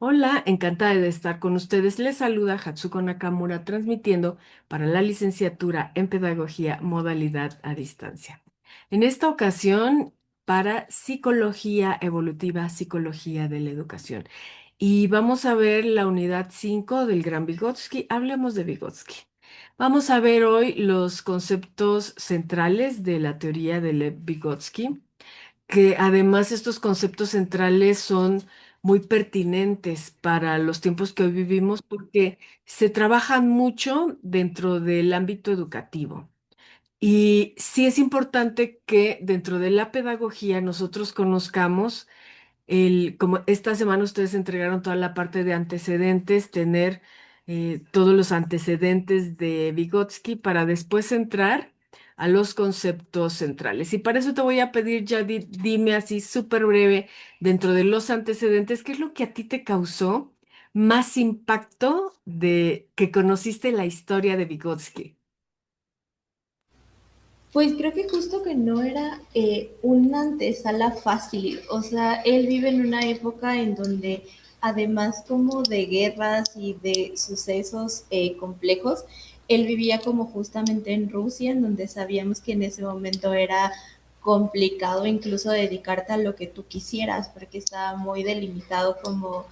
Hola, encantada de estar con ustedes. Les saluda Hatsuko Nakamura transmitiendo para la licenciatura en Pedagogía modalidad a distancia. En esta ocasión para Psicología Evolutiva, Psicología de la Educación. Y vamos a ver la unidad 5 del Gran Vygotsky. Hablemos de Vygotsky. Vamos a ver hoy los conceptos centrales de la teoría de Lev Vygotsky, que además estos conceptos centrales son muy pertinentes para los tiempos que hoy vivimos porque se trabajan mucho dentro del ámbito educativo. Y sí es importante que dentro de la pedagogía nosotros conozcamos como esta semana ustedes entregaron toda la parte de antecedentes, tener todos los antecedentes de Vygotsky para después entrar a los conceptos centrales. Y para eso te voy a pedir, ya dime así súper breve, dentro de los antecedentes, ¿qué es lo que a ti te causó más impacto de que conociste la historia de Vygotsky? Pues creo que justo que no era una antesala fácil, o sea, él vive en una época en donde además como de guerras y de sucesos complejos, él vivía como justamente en Rusia, en donde sabíamos que en ese momento era complicado incluso dedicarte a lo que tú quisieras, porque estaba muy delimitado como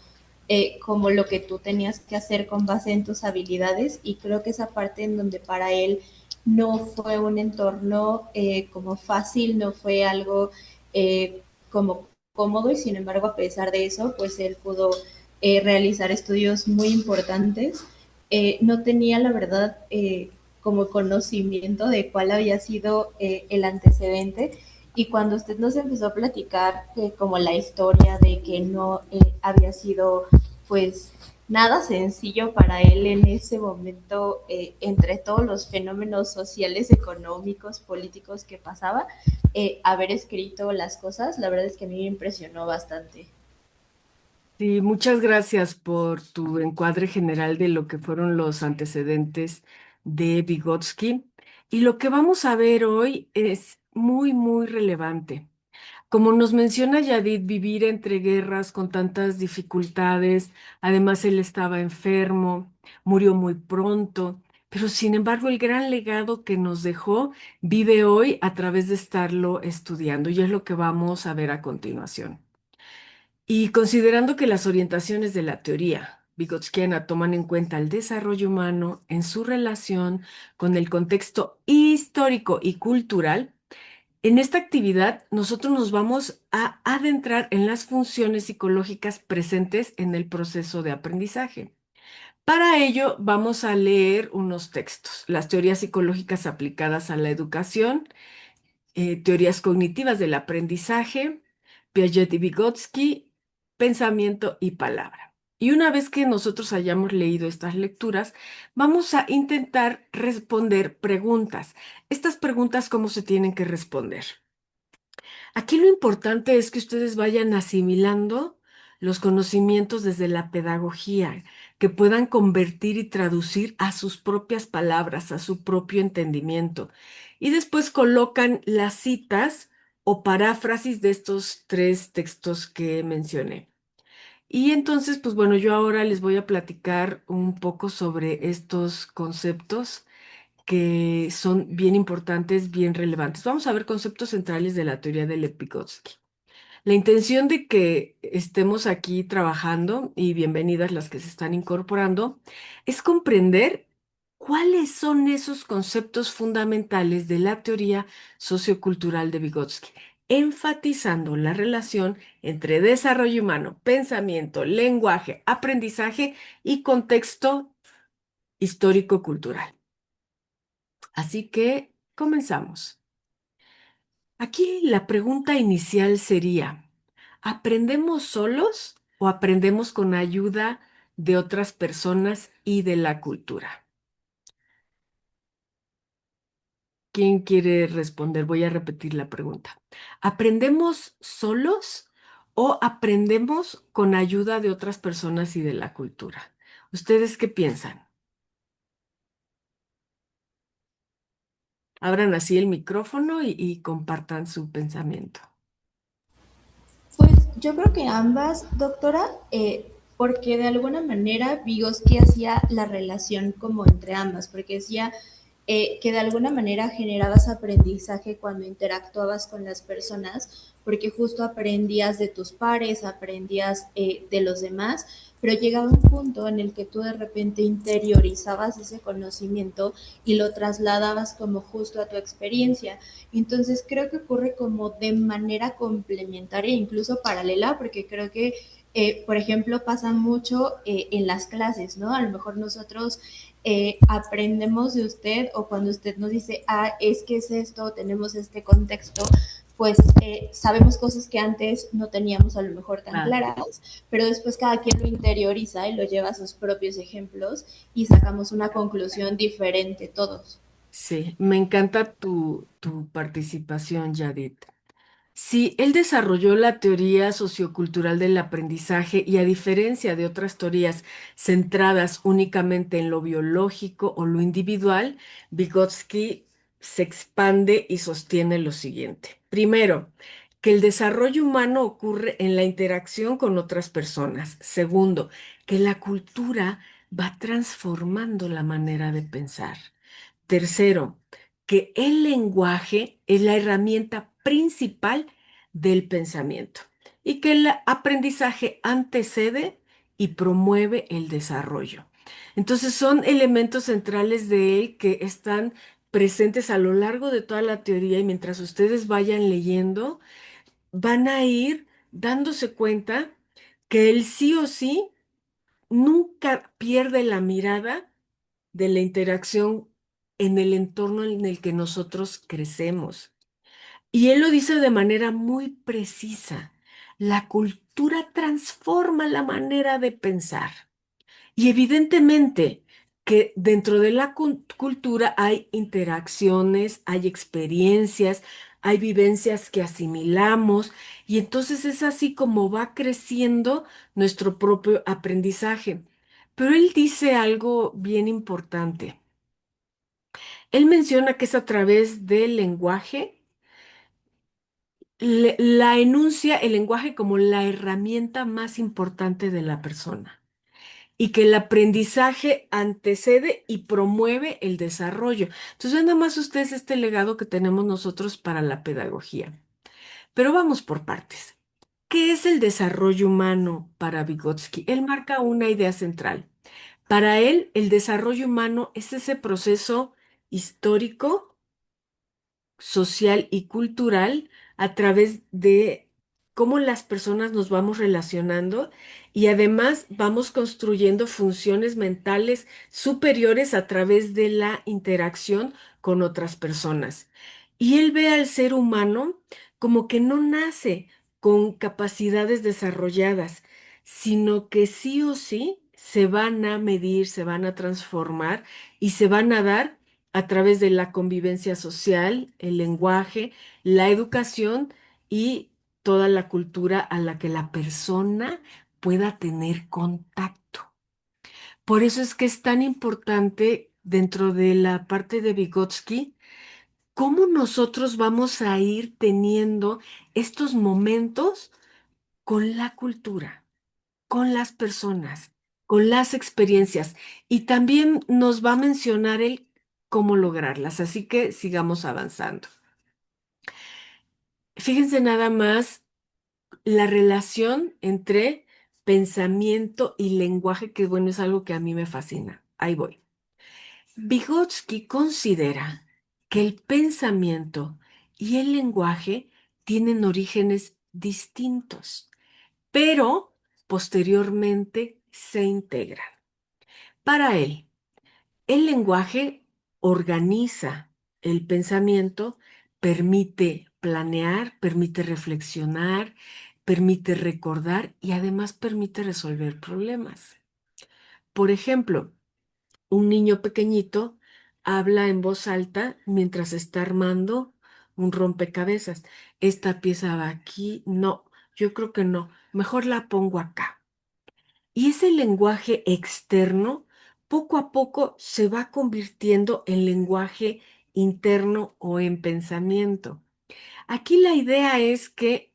lo que tú tenías que hacer con base en tus habilidades y creo que esa parte en donde para él no fue un entorno como fácil, no fue algo como cómodo y sin embargo a pesar de eso pues él pudo realizar estudios muy importantes. No tenía la verdad como conocimiento de cuál había sido el antecedente y cuando usted nos empezó a platicar como la historia de que no había sido pues nada sencillo para él en ese momento, entre todos los fenómenos sociales, económicos, políticos que pasaba, haber escrito las cosas, la verdad es que a mí me impresionó bastante. Sí, muchas gracias por tu encuadre general de lo que fueron los antecedentes de Vygotsky. Y lo que vamos a ver hoy es muy, muy relevante. Como nos menciona Yadid, vivir entre guerras con tantas dificultades, además él estaba enfermo, murió muy pronto, pero sin embargo el gran legado que nos dejó vive hoy a través de estarlo estudiando y es lo que vamos a ver a continuación. Y considerando que las orientaciones de la teoría Vygotskiana toman en cuenta el desarrollo humano en su relación con el contexto histórico y cultural, en esta actividad nosotros nos vamos a adentrar en las funciones psicológicas presentes en el proceso de aprendizaje. Para ello vamos a leer unos textos, las teorías psicológicas aplicadas a la educación, teorías cognitivas del aprendizaje, Piaget y Vygotsky, pensamiento y palabra. Y una vez que nosotros hayamos leído estas lecturas, vamos a intentar responder preguntas. Estas preguntas, ¿cómo se tienen que responder? Aquí lo importante es que ustedes vayan asimilando los conocimientos desde la pedagogía, que puedan convertir y traducir a sus propias palabras, a su propio entendimiento. Y después colocan las citas o paráfrasis de estos tres textos que mencioné. Y entonces, pues bueno, yo ahora les voy a platicar un poco sobre estos conceptos que son bien importantes, bien relevantes. Vamos a ver conceptos centrales de la teoría del Vygotsky. La intención de que estemos aquí trabajando, y bienvenidas las que se están incorporando, es comprender cuáles son esos conceptos fundamentales de la teoría sociocultural de Vygotsky, enfatizando la relación entre desarrollo humano, pensamiento, lenguaje, aprendizaje y contexto histórico-cultural. Así que comenzamos. Aquí la pregunta inicial sería, ¿aprendemos solos o aprendemos con ayuda de otras personas y de la cultura? ¿Quién quiere responder? Voy a repetir la pregunta. ¿Aprendemos solos o aprendemos con ayuda de otras personas y de la cultura? ¿Ustedes qué piensan? Abran así el micrófono y compartan su pensamiento. Pues yo creo que ambas, doctora, porque de alguna manera Vygotsky hacía la relación como entre ambas, porque decía que de alguna manera generabas aprendizaje cuando interactuabas con las personas, porque justo aprendías de tus pares, aprendías de los demás, pero llegaba un punto en el que tú de repente interiorizabas ese conocimiento y lo trasladabas como justo a tu experiencia. Entonces creo que ocurre como de manera complementaria, incluso paralela, porque creo que por ejemplo, pasa mucho en las clases, ¿no? A lo mejor nosotros aprendemos de usted o cuando usted nos dice, ah, es que es esto, tenemos este contexto, pues sabemos cosas que antes no teníamos a lo mejor tan Ah, claras, pero después cada quien lo interioriza y lo lleva a sus propios ejemplos y sacamos una conclusión diferente todos. sí, me encanta tu participación, Yadit. Sí, él desarrolló la teoría sociocultural del aprendizaje y a diferencia de otras teorías centradas únicamente en lo biológico o lo individual, Vygotsky se expande y sostiene lo siguiente. Primero, que el desarrollo humano ocurre en la interacción con otras personas. Segundo, que la cultura va transformando la manera de pensar. Tercero, que el lenguaje es la herramienta principal del pensamiento y que el aprendizaje antecede y promueve el desarrollo. Entonces son elementos centrales de él que están presentes a lo largo de toda la teoría y mientras ustedes vayan leyendo, van a ir dándose cuenta que él sí o sí nunca pierde la mirada de la interacción en el entorno en el que nosotros crecemos. Y él lo dice de manera muy precisa. La cultura transforma la manera de pensar. Y evidentemente que dentro de la cultura hay interacciones, hay experiencias, hay vivencias que asimilamos y entonces es así como va creciendo nuestro propio aprendizaje. Pero él dice algo bien importante. Él menciona que es a través del lenguaje, la enuncia el lenguaje como la herramienta más importante de la persona y que el aprendizaje antecede y promueve el desarrollo. Entonces, vean nada más ustedes este legado que tenemos nosotros para la pedagogía. Pero vamos por partes. ¿Qué es el desarrollo humano para Vygotsky? Él marca una idea central. Para él, el desarrollo humano es ese proceso histórico, social y cultural a través de cómo las personas nos vamos relacionando y además vamos construyendo funciones mentales superiores a través de la interacción con otras personas. Y él ve al ser humano como que no nace con capacidades desarrolladas, sino que sí o sí se van a medir, se van a transformar y se van a dar a través de la convivencia social, el lenguaje, la educación y toda la cultura a la que la persona pueda tener contacto. Por eso es que es tan importante dentro de la parte de Vygotsky, cómo nosotros vamos a ir teniendo estos momentos con la cultura, con las personas, con las experiencias. Y también nos va a mencionar el cómo lograrlas. Así que sigamos avanzando. Fíjense nada más la relación entre pensamiento y lenguaje, que bueno, es algo que a mí me fascina. Ahí voy. Vygotsky considera que el pensamiento y el lenguaje tienen orígenes distintos, pero posteriormente se integran. Para él, el lenguaje organiza el pensamiento, permite planear, permite reflexionar, permite recordar y además permite resolver problemas. Por ejemplo, un niño pequeñito habla en voz alta mientras está armando un rompecabezas. Esta pieza va aquí, no, yo creo que no, mejor la pongo acá. Y ese lenguaje externo, poco a poco, se va convirtiendo en lenguaje interno o en pensamiento. Aquí la idea es que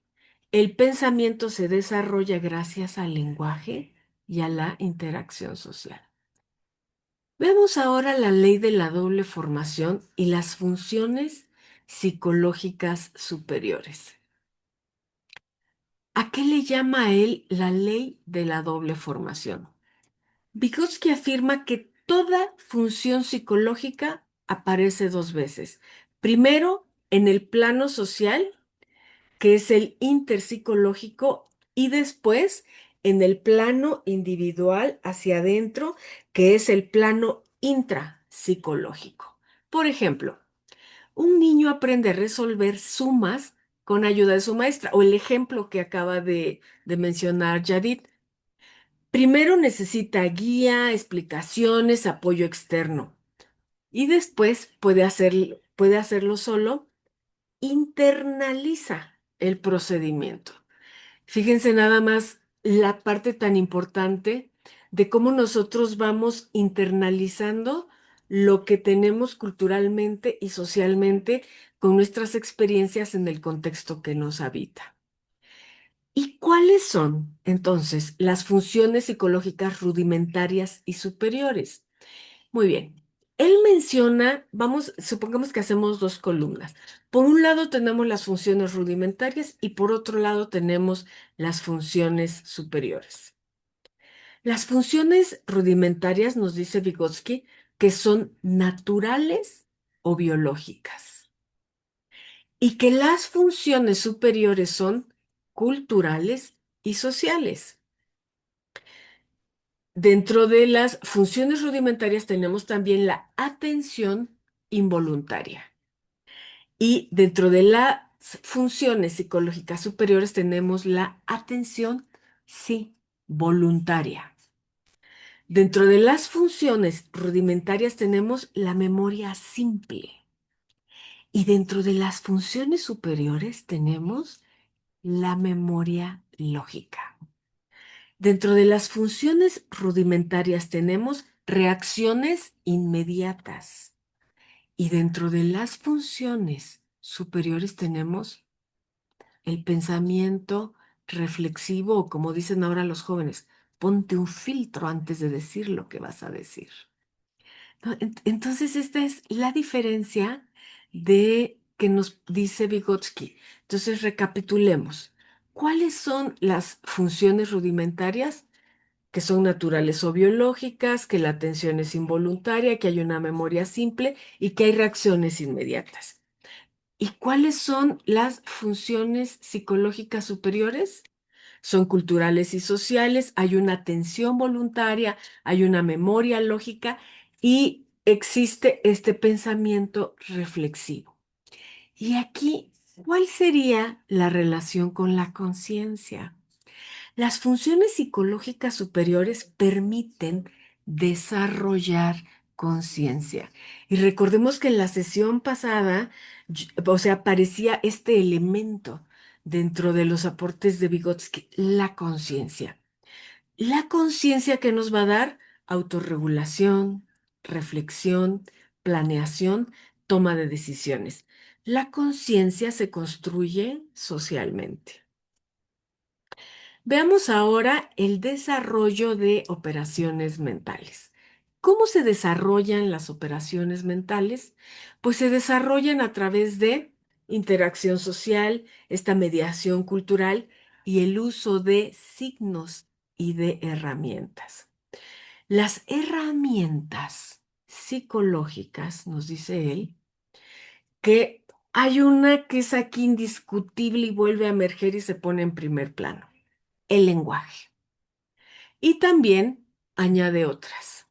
el pensamiento se desarrolla gracias al lenguaje y a la interacción social. Veamos ahora la ley de la doble formación y las funciones psicológicas superiores. ¿A qué le llama él la ley de la doble formación? Vygotsky afirma que toda función psicológica aparece dos veces. Primero, en el plano social, que es el interpsicológico, y después en el plano individual hacia adentro, que es el plano intrapsicológico. Por ejemplo, un niño aprende a resolver sumas con ayuda de su maestra, o el ejemplo que acaba de mencionar Yadid. Primero necesita guía, explicaciones, apoyo externo, y después puede hacerlo solo, internaliza el procedimiento. Fíjense nada más la parte tan importante de cómo nosotros vamos internalizando lo que tenemos culturalmente y socialmente con nuestras experiencias en el contexto que nos habita. ¿Y cuáles son entonces las funciones psicológicas rudimentarias y superiores? Muy bien. Él menciona, supongamos que hacemos dos columnas. Por un lado tenemos las funciones rudimentarias y por otro lado tenemos las funciones superiores. Las funciones rudimentarias, nos dice Vygotsky, que son naturales o biológicas y que las funciones superiores son culturales y sociales. Dentro de las funciones rudimentarias tenemos también la atención involuntaria. Y dentro de las funciones psicológicas superiores tenemos la atención, sí, voluntaria. Dentro de las funciones rudimentarias tenemos la memoria simple. Y dentro de las funciones superiores tenemos la memoria lógica. Dentro de las funciones rudimentarias tenemos reacciones inmediatas y dentro de las funciones superiores tenemos el pensamiento reflexivo o como dicen ahora los jóvenes, ponte un filtro antes de decir lo que vas a decir. ¿No? Entonces esta es la diferencia de que nos dice Vygotsky. Entonces recapitulemos. ¿Cuáles son las funciones rudimentarias? Que son naturales o biológicas, que la atención es involuntaria, que hay una memoria simple y que hay reacciones inmediatas. ¿Y cuáles son las funciones psicológicas superiores? Son culturales y sociales, hay una atención voluntaria, hay una memoria lógica y existe este pensamiento reflexivo. Y aquí, ¿cuál sería la relación con la conciencia? Las funciones psicológicas superiores permiten desarrollar conciencia. Y recordemos que en la sesión pasada, o sea, aparecía este elemento dentro de los aportes de Vygotsky, la conciencia. La conciencia que nos va a dar autorregulación, reflexión, planeación, toma de decisiones. La conciencia se construye socialmente. Veamos ahora el desarrollo de operaciones mentales. ¿Cómo se desarrollan las operaciones mentales? Pues se desarrollan a través de interacción social, esta mediación cultural y el uso de signos y de herramientas. Las herramientas psicológicas, nos dice él, que hay una que es aquí indiscutible y vuelve a emerger y se pone en primer plano, el lenguaje. Y también añade otras,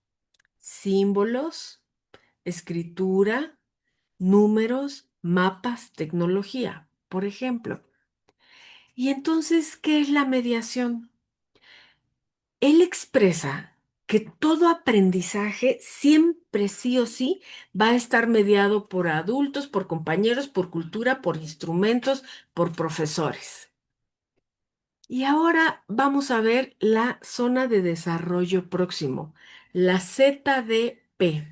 símbolos, escritura, números, mapas, tecnología, por ejemplo. Y entonces, ¿qué es la mediación? Él expresa que todo aprendizaje siempre sí o sí va a estar mediado por adultos, por compañeros, por cultura, por instrumentos, por profesores. Y ahora vamos a ver la zona de desarrollo próximo, la ZDP,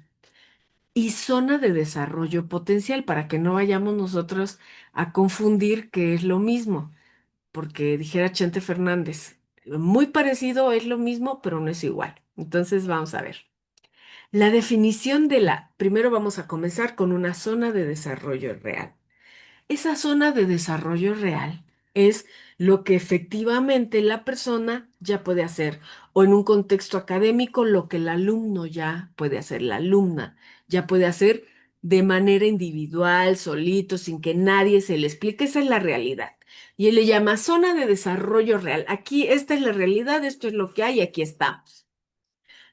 y zona de desarrollo potencial, para que no vayamos nosotros a confundir que es lo mismo, porque dijera Chente Fernández, muy parecido, es lo mismo, pero no es igual. Entonces vamos a ver. La definición de primero vamos a comenzar con una zona de desarrollo real. Esa zona de desarrollo real es lo que efectivamente la persona ya puede hacer, o en un contexto académico, lo que el alumno ya puede hacer, la alumna ya puede hacer de manera individual, solito, sin que nadie se le explique. Esa es la realidad. Y él le llama zona de desarrollo real. Aquí, esta es la realidad, esto es lo que hay, aquí estamos.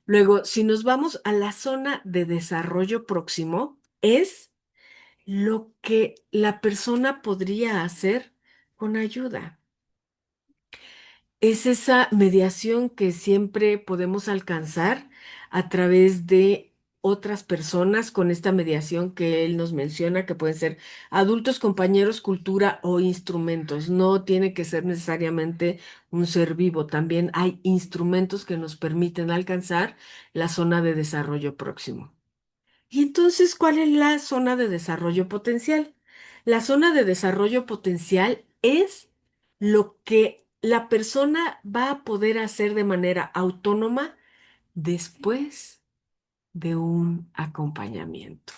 Luego, si nos vamos a la zona de desarrollo próximo, es lo que la persona podría hacer con ayuda. Es esa mediación que siempre podemos alcanzar a través de otras personas con esta mediación que él nos menciona, que pueden ser adultos, compañeros, cultura o instrumentos. No tiene que ser necesariamente un ser vivo. También hay instrumentos que nos permiten alcanzar la zona de desarrollo próximo. Y entonces, ¿cuál es la zona de desarrollo potencial? La zona de desarrollo potencial es lo que la persona va a poder hacer de manera autónoma después de un acompañamiento.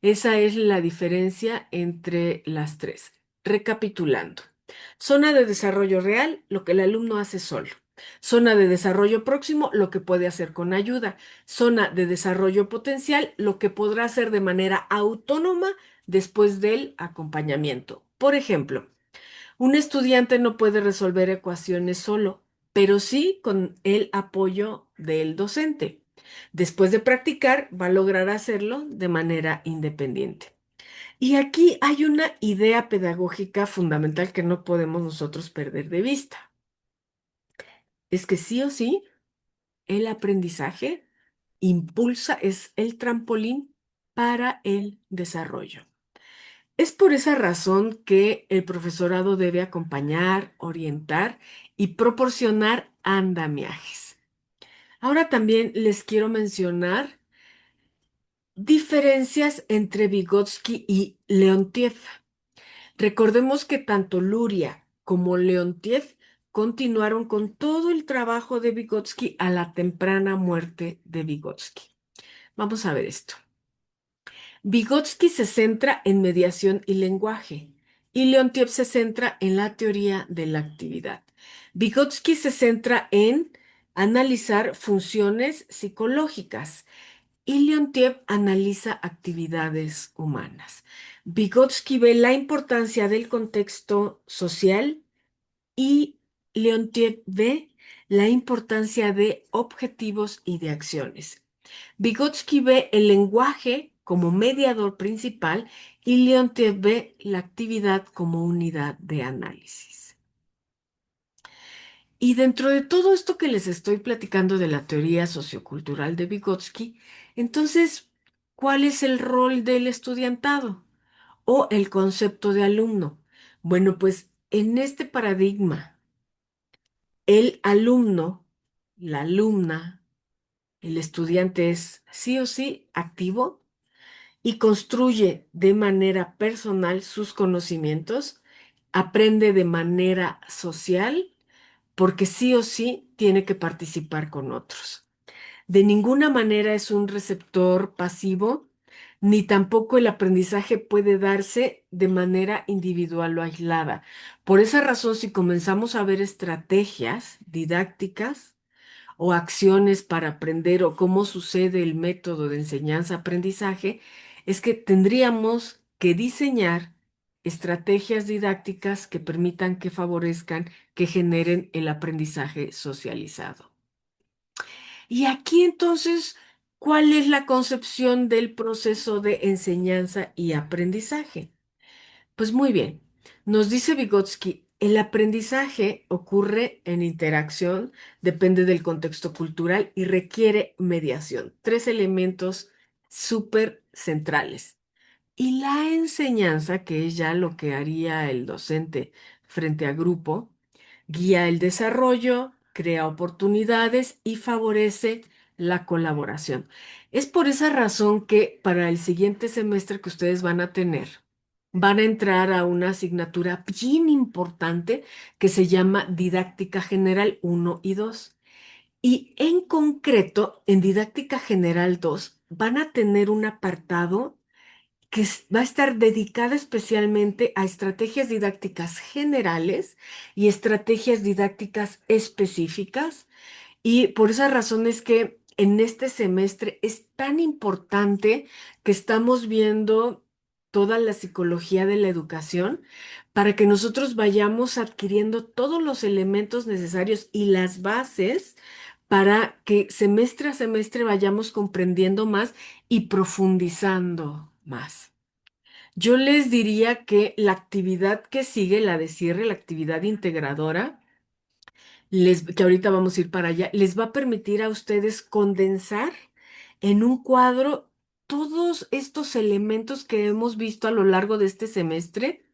Esa es la diferencia entre las tres. Recapitulando. Zona de desarrollo real, lo que el alumno hace solo. Zona de desarrollo próximo, lo que puede hacer con ayuda. Zona de desarrollo potencial, lo que podrá hacer de manera autónoma después del acompañamiento. Por ejemplo, un estudiante no puede resolver ecuaciones solo, pero sí con el apoyo del docente. Después de practicar, va a lograr hacerlo de manera independiente. Y aquí hay una idea pedagógica fundamental que no podemos nosotros perder de vista. Es que sí o sí, el aprendizaje impulsa, es el trampolín para el desarrollo. Es por esa razón que el profesorado debe acompañar, orientar y proporcionar andamiajes. Ahora también les quiero mencionar diferencias entre Vygotsky y Leontiev. Recordemos que tanto Luria como Leontiev continuaron con todo el trabajo de Vygotsky a la temprana muerte de Vygotsky. Vamos a ver esto. Vygotsky se centra en mediación y lenguaje, y Leontiev se centra en la teoría de la actividad. Vygotsky se centra en analizar funciones psicológicas y Leontiev analiza actividades humanas. Vygotsky ve la importancia del contexto social y Leontiev ve la importancia de objetivos y de acciones. Vygotsky ve el lenguaje como mediador principal y Leontiev ve la actividad como unidad de análisis. Y dentro de todo esto que les estoy platicando de la teoría sociocultural de Vygotsky, entonces, ¿cuál es el rol del estudiantado o el concepto de alumno? Bueno, pues en este paradigma, el alumno, la alumna, el estudiante es sí o sí activo y construye de manera personal sus conocimientos, aprende de manera social, porque sí o sí tiene que participar con otros. De ninguna manera es un receptor pasivo, ni tampoco el aprendizaje puede darse de manera individual o aislada. Por esa razón, si comenzamos a ver estrategias didácticas, o acciones para aprender o cómo sucede el método de enseñanza-aprendizaje, es que tendríamos que diseñar estrategias didácticas que permitan que favorezcan, que generen el aprendizaje socializado. Y aquí entonces, ¿cuál es la concepción del proceso de enseñanza y aprendizaje? Pues muy bien, nos dice Vygotsky, el aprendizaje ocurre en interacción, depende del contexto cultural y requiere mediación. Tres elementos súper centrales. Y la enseñanza, que es ya lo que haría el docente frente a grupo, guía el desarrollo, crea oportunidades y favorece la colaboración. Es por esa razón que para el siguiente semestre que ustedes van a tener, van a entrar a una asignatura bien importante que se llama Didáctica General 1 y 2. Y en concreto, en Didáctica General 2 van a tener un apartado que va a estar dedicada especialmente a estrategias didácticas generales y estrategias didácticas específicas. Y por esa razón es que en este semestre es tan importante que estamos viendo toda la psicología de la educación para que nosotros vayamos adquiriendo todos los elementos necesarios y las bases para que semestre a semestre vayamos comprendiendo más y profundizando más. Yo les diría que la actividad que sigue, la de cierre, la actividad integradora, que ahorita vamos a ir para allá, les va a permitir a ustedes condensar en un cuadro todos estos elementos que hemos visto a lo largo de este semestre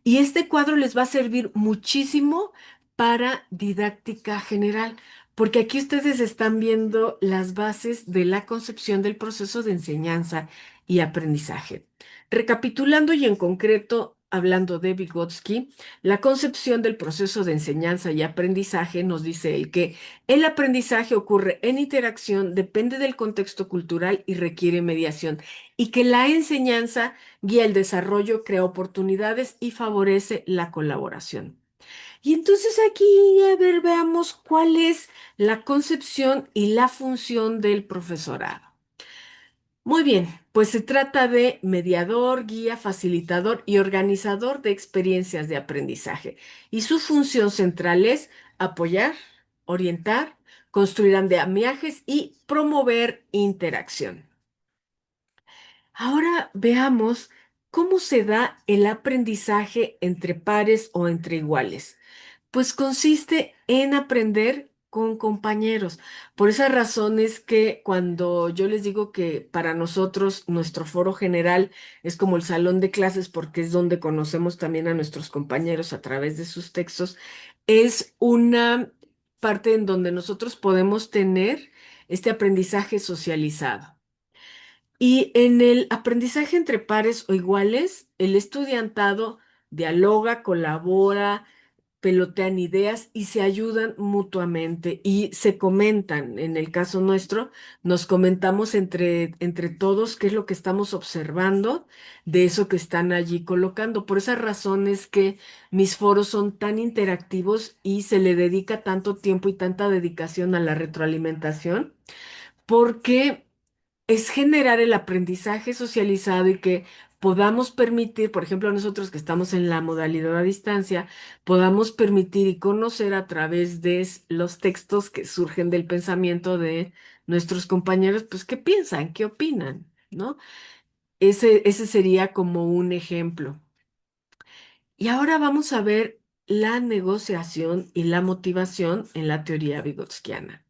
y este cuadro les va a servir muchísimo para didáctica general, porque aquí ustedes están viendo las bases de la concepción del proceso de enseñanza y aprendizaje. Recapitulando y en concreto, hablando de Vygotsky, la concepción del proceso de enseñanza y aprendizaje nos dice él que el aprendizaje ocurre en interacción, depende del contexto cultural y requiere mediación, y que la enseñanza guía el desarrollo, crea oportunidades y favorece la colaboración. Y entonces aquí, a ver, veamos cuál es la concepción y la función del profesorado. Muy bien, pues se trata de mediador, guía, facilitador y organizador de experiencias de aprendizaje. Y su función central es apoyar, orientar, construir andamiajes y promover interacción. Ahora veamos cómo se da el aprendizaje entre pares o entre iguales. Pues consiste en aprender con compañeros. Por esa razón es que cuando yo les digo que para nosotros nuestro foro general es como el salón de clases porque es donde conocemos también a nuestros compañeros a través de sus textos, es una parte en donde nosotros podemos tener este aprendizaje socializado. Y en el aprendizaje entre pares o iguales, el estudiantado dialoga, colabora, pelotean ideas y se ayudan mutuamente y se comentan. En el caso nuestro, nos comentamos entre todos qué es lo que estamos observando de eso que están allí colocando. Por esa razón es que mis foros son tan interactivos y se le dedica tanto tiempo y tanta dedicación a la retroalimentación, porque es generar el aprendizaje socializado y que podamos permitir, por ejemplo, nosotros que estamos en la modalidad a distancia, podamos permitir y conocer a través de los textos que surgen del pensamiento de nuestros compañeros, pues qué piensan, qué opinan, ¿no? Ese sería como un ejemplo. Y ahora vamos a ver la negociación y la motivación en la teoría vygotskiana.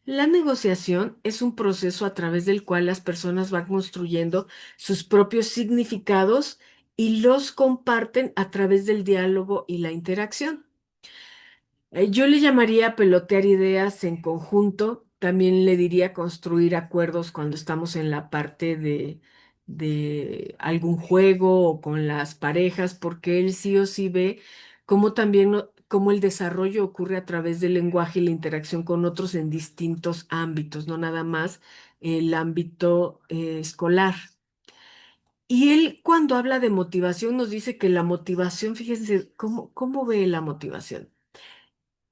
La negociación es un proceso a través del cual las personas van construyendo sus propios significados y los comparten a través del diálogo y la interacción. Yo le llamaría pelotear ideas en conjunto, también le diría construir acuerdos cuando estamos en la parte de algún juego o con las parejas, porque él sí o sí ve cómo también cómo el desarrollo ocurre a través del lenguaje y la interacción con otros en distintos ámbitos, no nada más el ámbito escolar. Y él cuando habla de motivación nos dice que la motivación, fíjense, ¿cómo ve la motivación?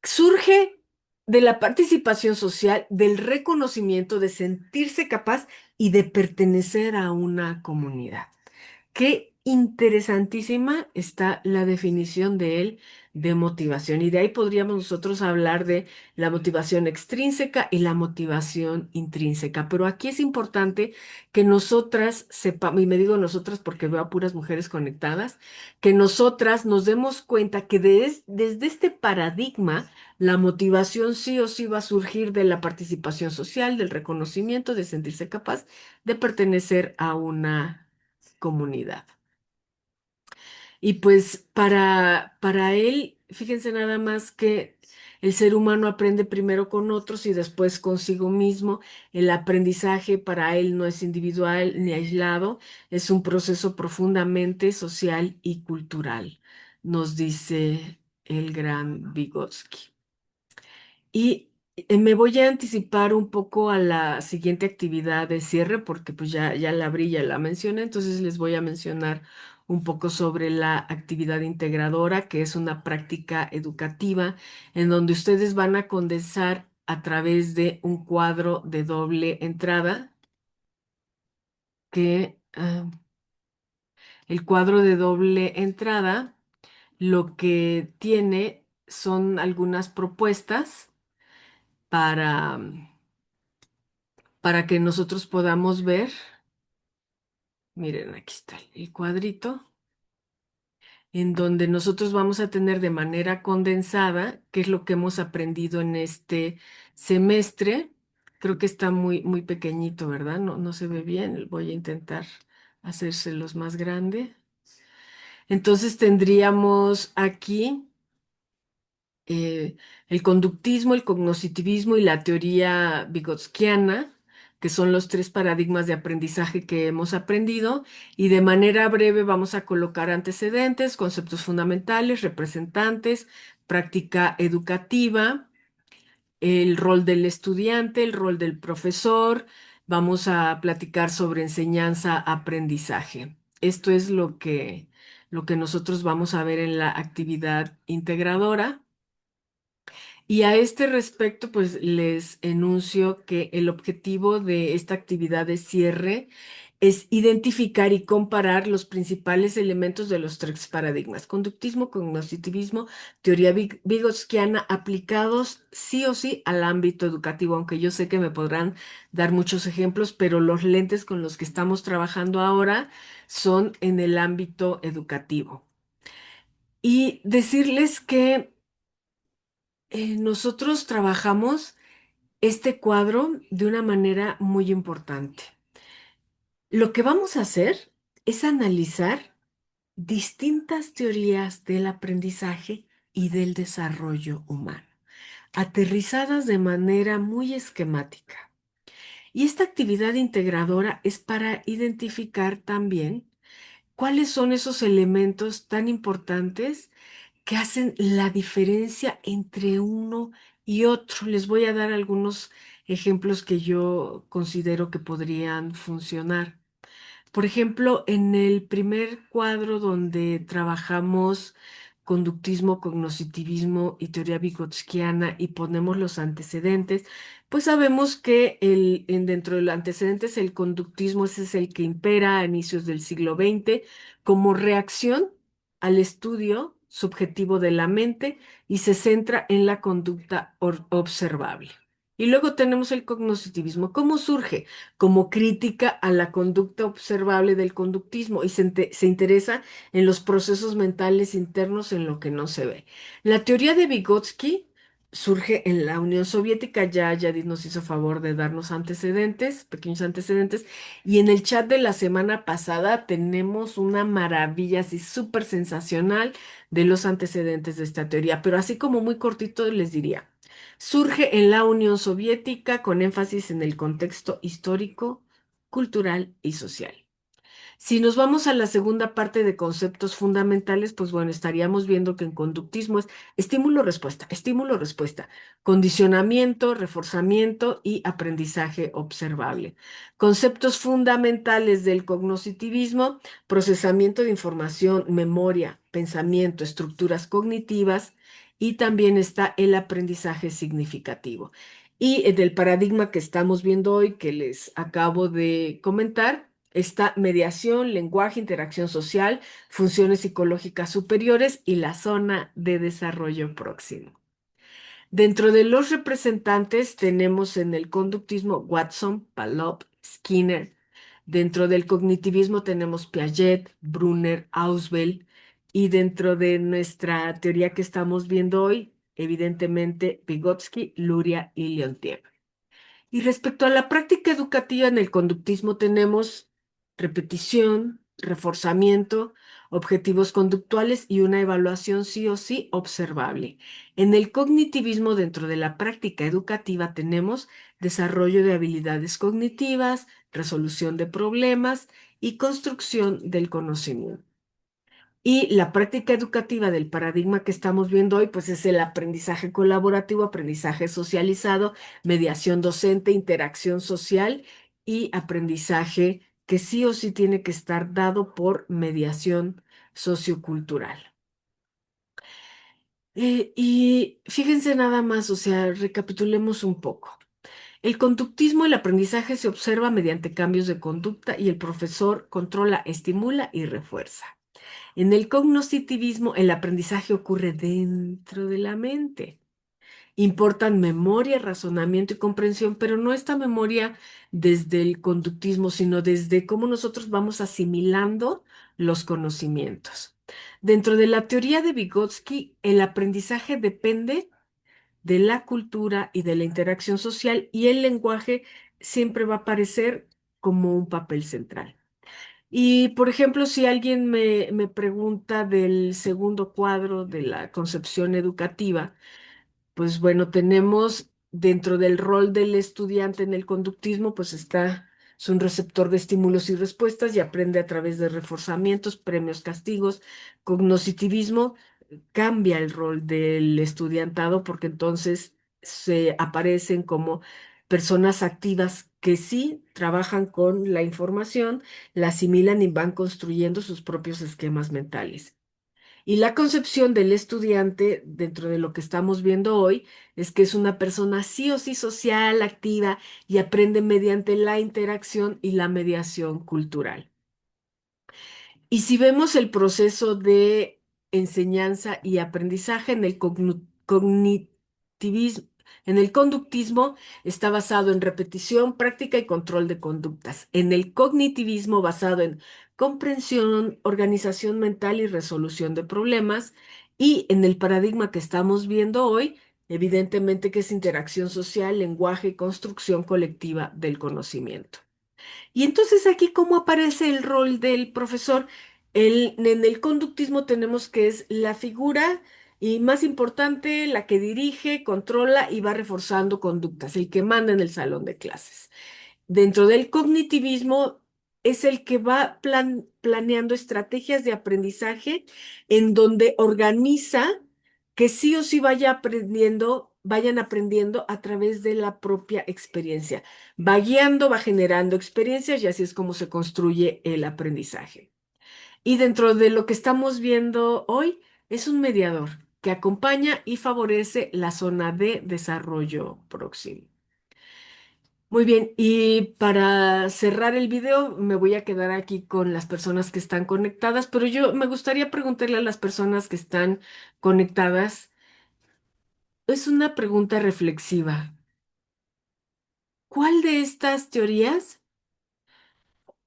Surge de la participación social, del reconocimiento, de sentirse capaz y de pertenecer a una comunidad. Qué interesantísima está la definición de él de motivación. Y de ahí podríamos nosotros hablar de la motivación extrínseca y la motivación intrínseca. Pero aquí es importante que nosotras sepamos, y me digo nosotras porque veo a puras mujeres conectadas, que nosotras nos demos cuenta que desde este paradigma, la motivación sí o sí va a surgir de la participación social, del reconocimiento, de sentirse capaz de pertenecer a una comunidad. Y pues para él, fíjense nada más que El ser humano aprende primero con otros y después consigo mismo. El aprendizaje para él no es individual ni aislado, es un proceso profundamente social y cultural, nos dice el gran Vygotsky. Y me voy a anticipar un poco a la siguiente actividad de cierre porque pues ya la abrí, ya la mencioné, entonces les voy a mencionar un poco sobre la actividad integradora, que es una práctica educativa en donde ustedes van a condensar a través de un cuadro de doble entrada, que el cuadro de doble entrada lo que tiene son algunas propuestas para para que nosotros podamos ver, miren, aquí está el cuadrito, en donde nosotros vamos a tener de manera condensada qué es lo que hemos aprendido en este semestre. Creo que está muy pequeñito, ¿verdad? No se ve bien. Voy a intentar hacérselos más grande. Entonces tendríamos aquí eh, el conductismo, el cognoscitivismo y la teoría vygotskiana, que son los tres paradigmas de aprendizaje que hemos aprendido, y de manera breve vamos a colocar antecedentes, conceptos fundamentales, representantes, práctica educativa, el rol del estudiante, el rol del profesor. Vamos a platicar sobre enseñanza-aprendizaje. Esto es lo que nosotros vamos a ver en la actividad integradora. Y a este respecto, pues les enuncio que el objetivo de esta actividad de cierre es identificar y comparar los principales elementos de los tres paradigmas: conductismo, cognitivismo, teoría vygotskiana, aplicados sí o sí al ámbito educativo, aunque yo sé que me podrán dar muchos ejemplos, pero los lentes con los que estamos trabajando ahora son en el ámbito educativo. Y decirles que nosotros trabajamos este cuadro de una manera muy importante. Lo que vamos a hacer es analizar distintas teorías del aprendizaje y del desarrollo humano, aterrizadas de manera muy esquemática. Y esta actividad integradora es para identificar también cuáles son esos elementos tan importantes que hacen la diferencia entre uno y otro. Les voy a dar algunos ejemplos que yo considero que podrían funcionar. Por ejemplo, en el primer cuadro donde trabajamos conductismo, cognoscitivismo y teoría vygotskiana y ponemos los antecedentes, pues sabemos que dentro de los antecedentes el conductismo ese es el que impera a inicios del siglo XX como reacción al estudio subjetivo de la mente y se centra en la conducta observable. Y luego tenemos el cognoscitivismo. ¿Cómo surge? Como crítica a la conducta observable del conductismo y se interesa en los procesos mentales internos en lo que no se ve. La teoría de Vygotsky surge en la Unión Soviética, ya Yadid nos hizo favor de darnos antecedentes, pequeños antecedentes, y en el chat de la semana pasada tenemos una maravilla así súper sensacional de los antecedentes de esta teoría, pero así como muy cortito les diría. Surge en la Unión Soviética con énfasis en el contexto histórico, cultural y social. Si nos vamos a la segunda parte de conceptos fundamentales, pues bueno, estaríamos viendo que en conductismo es estímulo, respuesta, condicionamiento, reforzamiento y aprendizaje observable. Conceptos fundamentales del cognitivismo: procesamiento de información, memoria, pensamiento, estructuras cognitivas, y también está el aprendizaje significativo. Y del paradigma que estamos viendo hoy, que les acabo de comentar, está mediación, lenguaje, interacción social, funciones psicológicas superiores y la zona de desarrollo próximo. Dentro de los representantes tenemos en el conductismo Watson, Palop, Skinner. Dentro del cognitivismo tenemos Piaget, Brunner, Ausubel. Y dentro de nuestra teoría que estamos viendo hoy, evidentemente Vygotsky, Luria y Leontiev. Y respecto a la práctica educativa en el conductismo tenemos repetición, reforzamiento, objetivos conductuales y una evaluación sí o sí observable. En el cognitivismo, dentro de la práctica educativa, tenemos desarrollo de habilidades cognitivas, resolución de problemas y construcción del conocimiento. Y la práctica educativa del paradigma que estamos viendo hoy, pues es el aprendizaje colaborativo, aprendizaje socializado, mediación docente, interacción social y aprendizaje que sí o sí tiene que estar dado por mediación sociocultural. Y fíjense nada más, o sea, recapitulemos un poco. El conductismo, el aprendizaje se observa mediante cambios de conducta y el profesor controla, estimula y refuerza. En el cognoscitivismo, el aprendizaje ocurre dentro de la mente. Importan memoria, razonamiento y comprensión, pero no esta memoria desde el conductismo, sino desde cómo nosotros vamos asimilando los conocimientos. Dentro de la teoría de Vygotsky, el aprendizaje depende de la cultura y de la interacción social y el lenguaje siempre va a aparecer como un papel central. Y, por ejemplo, si alguien me pregunta del segundo cuadro de la concepción educativa, pues bueno, tenemos dentro del rol del estudiante en el conductismo, pues está, es un receptor de estímulos y respuestas y aprende a través de reforzamientos, premios, castigos. Cognoscitivismo cambia el rol del estudiantado porque entonces se aparecen como personas activas que sí trabajan con la información, la asimilan y van construyendo sus propios esquemas mentales. Y la concepción del estudiante, dentro de lo que estamos viendo hoy, es que es una persona sí o sí social, activa y aprende mediante la interacción y la mediación cultural. Y si vemos el proceso de enseñanza y aprendizaje en el cognitivismo, en el conductismo, está basado en repetición, práctica y control de conductas. En el cognitivismo, basado en comprensión, organización mental y resolución de problemas. Y en el paradigma que estamos viendo hoy, evidentemente que es interacción social, lenguaje y construcción colectiva del conocimiento. Y entonces aquí, ¿cómo aparece el rol del profesor? En el conductismo tenemos que es la figura y más importante, la que dirige, controla y va reforzando conductas, el que manda en el salón de clases. Dentro del cognitivismo es el que va planeando estrategias de aprendizaje en donde organiza que sí o sí vayan aprendiendo a través de la propia experiencia. Va guiando, va generando experiencias y así es como se construye el aprendizaje. Y dentro de lo que estamos viendo hoy es un mediador que acompaña y favorece la zona de desarrollo próximo. Muy bien, y para cerrar el video me voy a quedar aquí con las personas que están conectadas, pero yo me gustaría preguntarle a las personas que están conectadas, es una pregunta reflexiva. ¿Cuál de estas teorías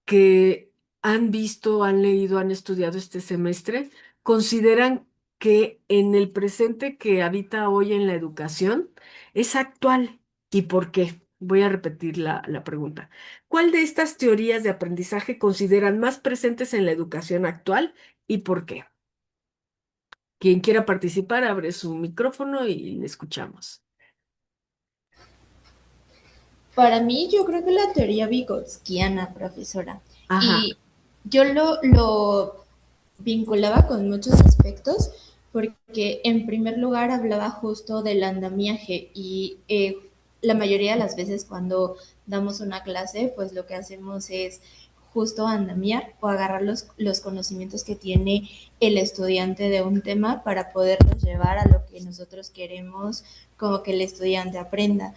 que han visto, han leído, han estudiado este semestre consideran que en el presente que habita hoy en la educación es actual? ¿Y por qué? Voy a repetir la pregunta. ¿Cuál de estas teorías de aprendizaje consideran más presentes en la educación actual y por qué? Quien quiera participar, abre su micrófono y le escuchamos. Para mí, yo creo que la teoría vigotskiana, profesora, Ajá. y yo lo vinculaba con muchos aspectos porque en primer lugar hablaba justo del andamiaje y la mayoría de las veces cuando damos una clase, pues lo que hacemos es justo andamiar o agarrar los conocimientos que tiene el estudiante de un tema para poderlos llevar a lo que nosotros queremos como que el estudiante aprenda.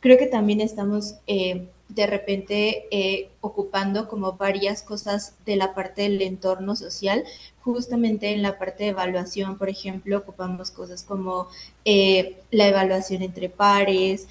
Creo que también estamos de repente ocupando como varias cosas de la parte del entorno social. Justamente en la parte de evaluación, por ejemplo, ocupamos cosas como la evaluación entre pares,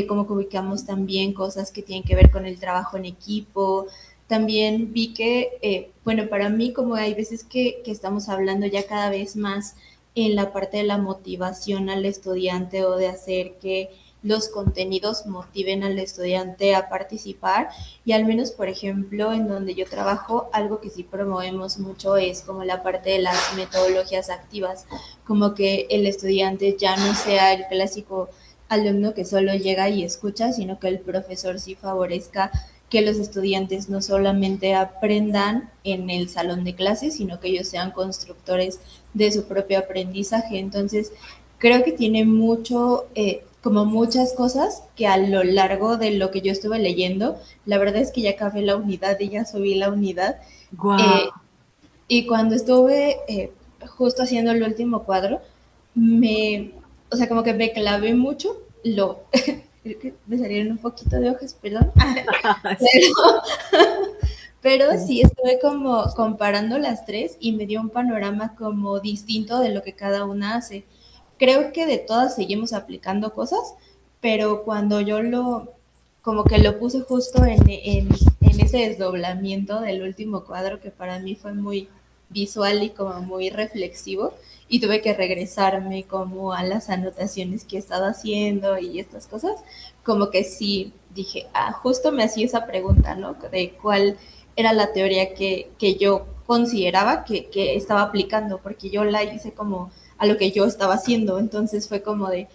como que ubicamos también cosas que tienen que ver con el trabajo en equipo. También vi que, bueno, para mí como hay veces que estamos hablando ya cada vez más en la parte de la motivación al estudiante o de hacer que los contenidos motiven al estudiante a participar y al menos, por ejemplo, en donde yo trabajo, algo que sí promovemos mucho es como la parte de las metodologías activas, como que el estudiante ya no sea el clásico alumno que solo llega y escucha, sino que el profesor sí favorezca que los estudiantes no solamente aprendan en el salón de clases, sino que ellos sean constructores de su propio aprendizaje. Entonces, creo que tiene mucho, como muchas cosas que a lo largo de lo que yo estuve leyendo, la verdad es que ya acabé la unidad y ya subí la unidad. Guau. eh, y cuando estuve justo haciendo el último cuadro, me, o sea, como que me clavé mucho, lo, creo que me salieron un poquito de hojas, perdón, Sí. pero, pero sí estuve como comparando las tres y me dio un panorama como distinto de lo que cada una hace. Creo que de todas seguimos aplicando cosas, pero cuando yo como que lo puse justo en ese desdoblamiento del último cuadro que para mí fue muy visual y como muy reflexivo y tuve que regresarme como a las anotaciones que he estado haciendo y estas cosas, como que sí dije, justo me hacía esa pregunta, ¿no? De cuál era la teoría que yo consideraba que estaba aplicando, porque yo la hice como a lo que yo estaba haciendo, entonces fue como de,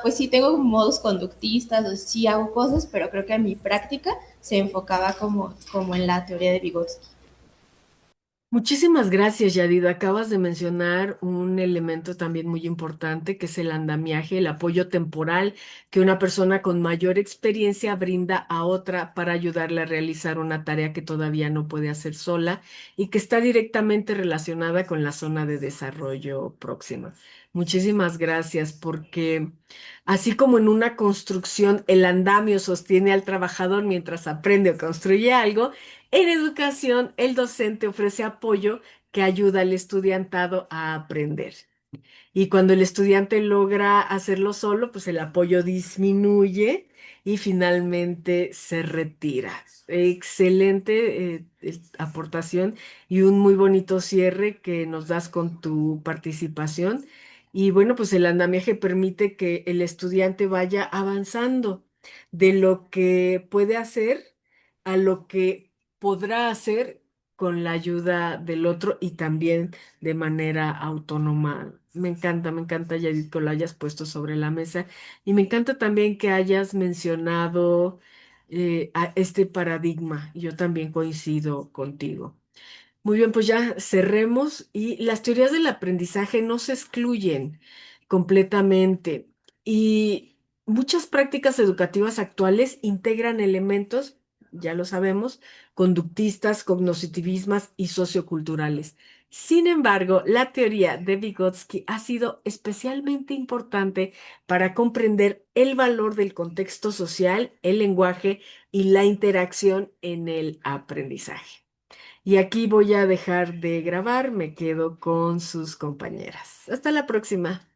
pues sí tengo modos conductistas, o sí hago cosas, pero creo que mi práctica se enfocaba como en la teoría de Vygotsky. Muchísimas gracias, Yadid. Acabas de mencionar un elemento también muy importante, que es el andamiaje, el apoyo temporal que una persona con mayor experiencia brinda a otra para ayudarle a realizar una tarea que todavía no puede hacer sola y que está directamente relacionada con la zona de desarrollo próxima. Muchísimas gracias, porque así como en una construcción el andamio sostiene al trabajador mientras aprende o construye algo, en educación, el docente ofrece apoyo que ayuda al estudiantado a aprender. Y cuando el estudiante logra hacerlo solo, pues el apoyo disminuye y finalmente se retira. Excelente aportación y un muy bonito cierre que nos das con tu participación. Y bueno, pues el andamiaje permite que el estudiante vaya avanzando de lo que puede hacer a lo que podrá hacer con la ayuda del otro y también de manera autónoma. Me encanta, Yadid, que lo hayas puesto sobre la mesa. Y me encanta también que hayas mencionado a este paradigma. Yo también coincido contigo. Muy bien, pues ya cerremos y las teorías del aprendizaje no se excluyen completamente y muchas prácticas educativas actuales integran elementos, ya lo sabemos, conductistas, cognoscitivismas y socioculturales. Sin embargo, la teoría de Vygotsky ha sido especialmente importante para comprender el valor del contexto social, el lenguaje y la interacción en el aprendizaje. Y aquí voy a dejar de grabar, me quedo con sus compañeras. Hasta la próxima.